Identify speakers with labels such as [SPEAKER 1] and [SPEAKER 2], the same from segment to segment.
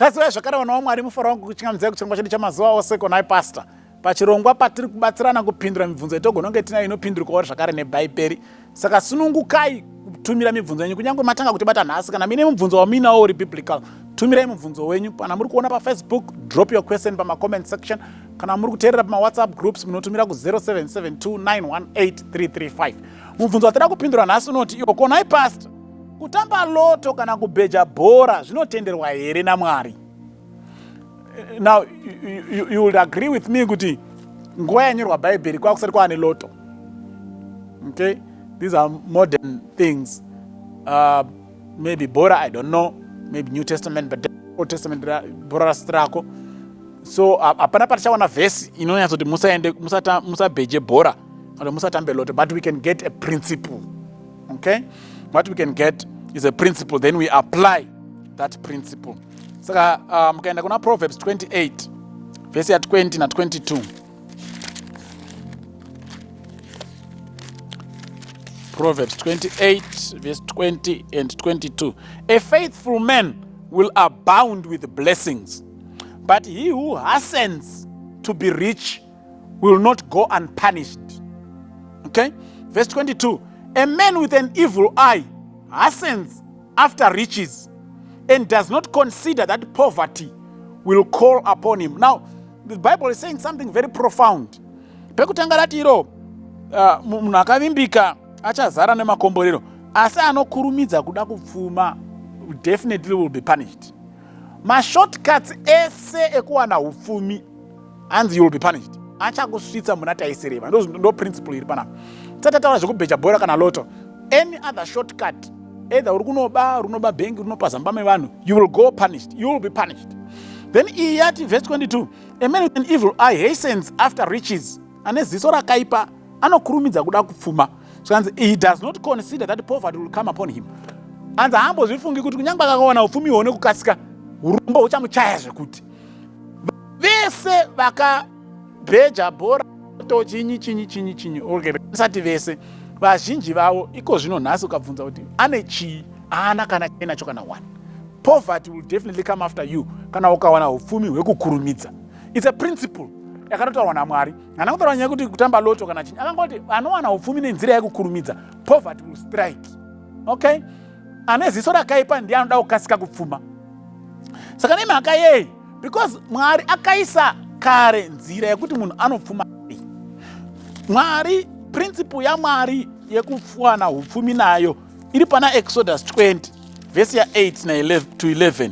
[SPEAKER 1] Kasi wewe zvakare vana vaMwari mufanira kuchingamidza kuchirongwa chedu chamazuva ose Ko Nhai Pastor. Pachirongwa patiri kubatsirana kupindura mibvunzo yetogona kunge tinayo inopindurukawo zvakare nebhaibheri. Saka sunungukai kutumira mibvunzo yenyu kunyange matanga kutibata nhasi kana mine mubvunzo waminawo uri biblical. Tumirai mubvunzo wenyu kana muri kuona paFacebook, drop your question pama-comment section. Kana muri kuteerera pama-WhatsApp groups munotumira ku 0772918335. Mubvunzo watira kupindura nhasi unoti iwo Ko Nhai Pastor, kutamba loto kana kubheja bhora zvinotenderwa here naMwari? Now you will agree with me kuti nguva yanyorwa bhaibheri kwakusati kwaane loto. Okay, these are modern things. Maybe bhora, I don't know, maybe New Testament, but Old Testament bhora rasitirako. So hapana patichawana vhesi inonyatsa kuti musabheje bhora kana musatambe loto, but we can get a principle. Okay, what we can get is a principle, then we apply that principle. Saka mukaenda kuna Proverbs 28 vhesi ya 20 na 22. Proverbs 28 verse 20 and 22. A faithful man will abound with blessings, but he who hastens to be rich will not go unpunished. Okay? Verse 22. A man with an evil eye hastens after riches and does not consider that poverty will call upon him. Now, the Bible is saying something very profound. Pekutanga rati iro munhu akavimbika achazara nemakomborero, asi anokurumidza kuda kupfuma definitely will be punished. Mashortcuts ese ekuwana upfumi, hanzi you will be punished. Achakusvitsa muna taisereva. Ndo principle iri panapa. Tatataura zvekubheja bhora kana loto. Any other shortcut, either uri kunoba bhengi, unopa zamba mevanhu, you will go punished. You will be punished. Then iyati verse 22. A man with an evil eye hastens after riches. Ane ziso rakaipa anokurumidza kuda kupfuma. So he does not consider that poverty will come upon him. And haambozvifungi kuti kunyange akawana upfumi huone kukasika, urombo huchamuchaya zvekuti. Vese vakabheja bhora to chinyi. Okay, sati vese vazhinji vavo iko zvino nhasi ukabvunza kuti ane chii, haana kana chainacho kana one. Poverty will definitely come after you kana ukawana upfumi hwekukurumidza. It's a principle yakatotaurwa naMwari. Hana kutaura nyaya kuti kutamba loto kana chinyi. Akangoti anowana upfumi nenzira yekukurumidza, poverty will strike. Okay? Ane ziso rakaipa ndiye anoda kukasika kupfuma. Saka nemhaka yei, because Mwari akaisa kare nzira yekuti munhu anopfuma. Mwari, principle yaMwari yekuwana upfumi nayo iri pana Exodus 20 verse ya 8 na 11 to 11.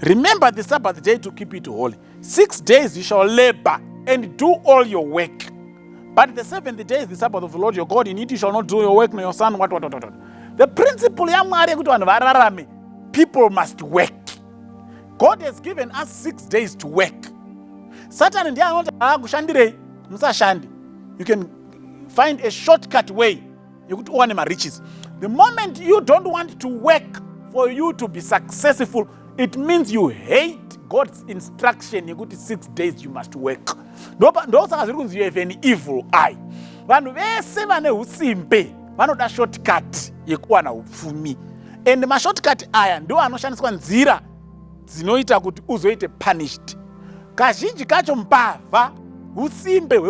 [SPEAKER 1] Remember the Sabbath day to keep it holy. 6 days you shall labor and do all your work. But the 7th day is the Sabbath of the Lord your God. In it you shall not do your work, nor your son, what. The principle yaMwari yekuti vanhu vararame, people must work. God has given us 6 days to work. Satan ndiye anoti kushandirei musashandi. You can find a shortcut way yekuti uwane mariches. The moment you don't want to work for you to be successful, it means you hate God's instruction yekuti 6 days you must work. Ndo saka zviri kunzi you have an evil eye. Vanhu vese vane usimbe vanoda shortcut yekuwana upfumi. And mashortcut aya ndo anoshandiswa nzira dzinoita kuti uzoite punished. Kazhinji kacho mbavha usimbe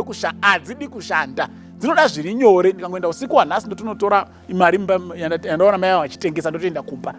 [SPEAKER 1] hadzidi kushanda, dzinoda zviri nyore. Ndikangoenda usiku hwanhasi ndotonotora mari yandaona mai vachitengesa ndotoenda kumba.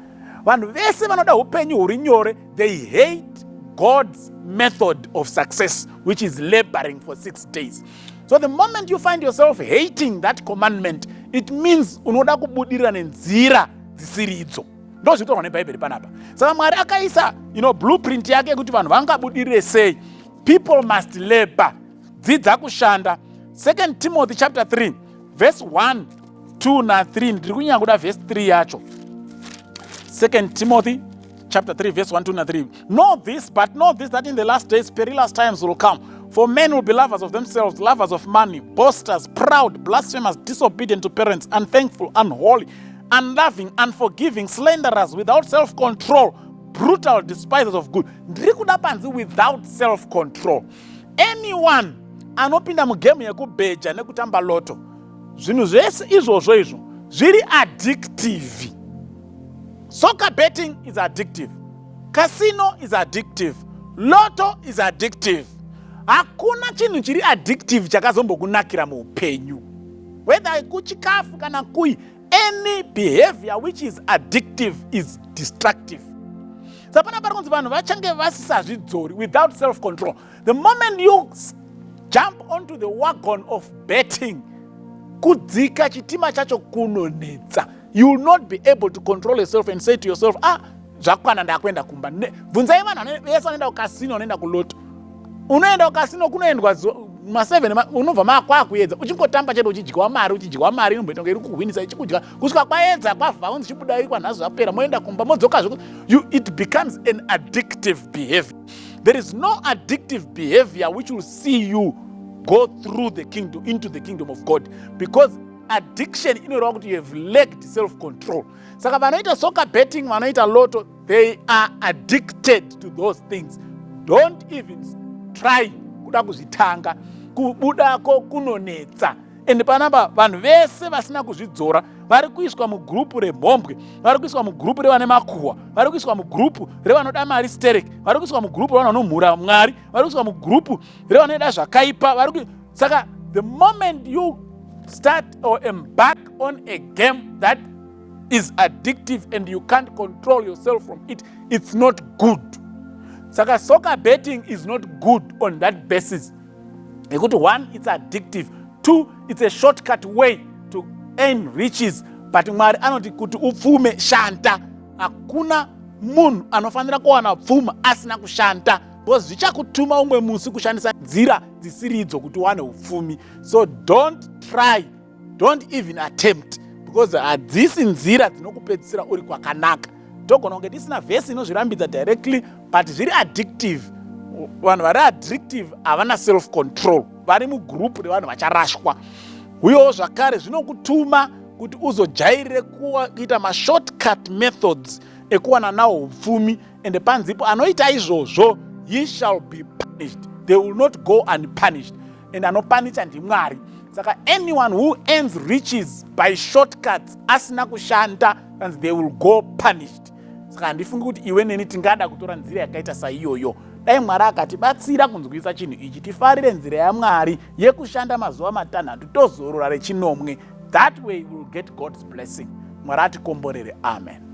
[SPEAKER 1] Vanhu vese vanoda upenyu huri nyore. They hate God's method of success, which is laboring for 6 days. So the moment you find yourself hating that commandment, it means unoda kubudirira nenzira dzisiridzo. Ndo zvinotaurwa nebhaibheri panapa. Saka Mwari akaisa blueprint yake kuti vanhu vangabudirire sei. People must labor. Dzidza kushanda. 2 Timothy chapter 3 verse 1, 2 na 3. Ndiri kunyanya kuda verse 3 yacho. 2 Timothy chapter 3 verse 1, 2 na 3. Know this that in the last days perilous times will come. For men will be lovers of themselves, lovers of money, boasters, proud, blasphemous, disobedient to parents, unthankful, unholy, unloving, unforgiving, slanderers, without self-control, brutal, despisers of good. Ndiri kuda panzi without self-control. Anyone anopinda mugame yekubheja nekutamba loto, zvinhu zvese izvozvo zviri addictive. Soccer betting is addictive. Casino is addictive. Lotto is addictive. Hakuna chinhu chiri addictive chakazombokunakira muupenyu. Whether kuchikafu kana kui, any behavior which is addictive is destructive. Sapana parikunzi vanhu vachange vasisazvidzori without self-control. The moment you jump onto the wagon of betting, kudzika chitima chacho kunonetsa, you will not be able to control yourself and say to yourself, zvakwana ndakwenda kumba. Bvunzai vanhu vese vanoenda kukasino vanoenda kuloto. Unoenda kukasino kunoendwa ma7 unobva makwakuedza uchingotamba chete uchidyiwa mari inomboita iri kuhwinisa ichikudya kusvika kwaedza kwavhaunzi chibuda iri kwanhazi zvapera moenda kumba modzokazve. It becomes an addictive behavior. There is no addictive behavior which will see you go through the kingdom, into the kingdom of God, because addiction inoreva kuti you have lacked self-control. Saka vanoita soccer betting, vanoita lotto, they are addicted to those things. Don't even try kuda kuzvitanga, kubudako kunonetsa. And panapa vanhu vese vasina kuzvidzora vari kuiswa mugrupu remhombwe, vari kuiswa mugrupu revane makuhwa, vari kuiswa mugrupu revanoda mari stereki, vari kuiswa mugrupu revanomhura Mwari, vari kuiswa mugrupu revanoda zvakaipa. Saka the moment you start or embark on a game that is addictive and you can't control yourself from it, it's not good. Saka soccer betting is not good on that basis. Because one, it's addictive. Two, it's a shortcut way to earn riches. But Mwari anoti kuti upfume shanta. Hakuna munhu anofanira kuwana pfuma asina kushanta. Because zvichakutuma umwe musi kushandisa nzira dzisiridzo kuti uwane upfumi. So don't try, don't even attempt. Because hadzisi nzira dzinokupedzisira uri kwakanaka. Togona kunge tisina vhesi inozvirambidza directly, but zviri addictive. Vanhu vari addictive havana self-control. Vari mugrupu revanhu vacharashwa. Uyewo zvakare zvinokutuma kuti uzojairire kuita ma-shortcut methods ekuwana nawo upfumi. And panzipo anoita izvozvo, he shall be punished. They will not go unpunished. And anopanisha ndiMwari. Saka anyone who earns riches by shortcuts asina kushanda, and they will go punished. Saka handifungi kuti iwe neni tingada kutora nzira yakaita saiyoyo. Dai Mwari akatibatsira kunzwisa chinhu ichi, tifarire nzira yaMwari yekushanda mazuva matanhatu tozorora rechinomwe. That way we will get God's blessing. Mwari atikomborere. Amen.